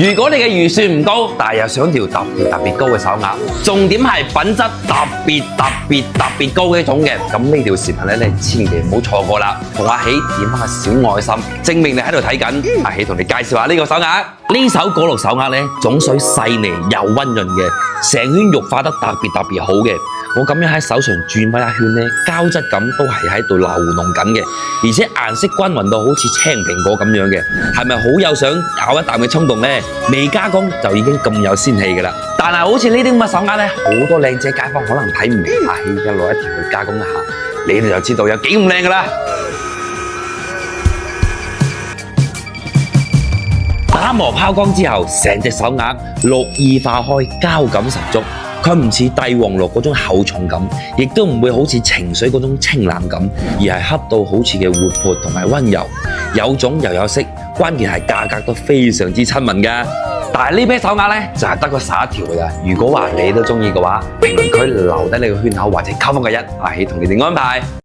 如果你嘅預算唔高，但係又想條特別高嘅手鐲，重點係品質特別高嘅一種嘅，咁呢條視頻咧，你千祈唔好錯過啦！同阿喜點翻個小愛心，證明你喺度睇緊。阿喜同你介紹下呢個手鐲，呢手果綠手鐲咧，種水細膩又溫潤嘅，成圈玉化得特別好嘅。我咁樣喺手上轉翻一圈咧，膠質感都係喺度流動緊嘅，而且顏色均勻到好似青蘋果咁樣嘅，係咪好有想咬一啖嘅衝動呢？未加工就已經咁有仙氣㗎啦！但係好似呢啲咁嘅手鐲咧，好多靚仔街坊可能睇唔明，阿喜而家攞一條去加工一下，你哋就知道有幾咁靚㗎啦！打磨拋光之後，成隻手鐲綠意化開，膠感十足。佢唔似帝王綠嗰種厚重感，亦都唔會好似情緒嗰種清冷感，而係恰到好似嘅活潑同埋溫柔，有種又有色，關鍵係價格都非常之親民㗎。但係呢批手鐲咧就係得個11條㗎咋。如果話你都中意嘅話，評論區留低你個圈口或者溝通個1，阿喜同你哋安排。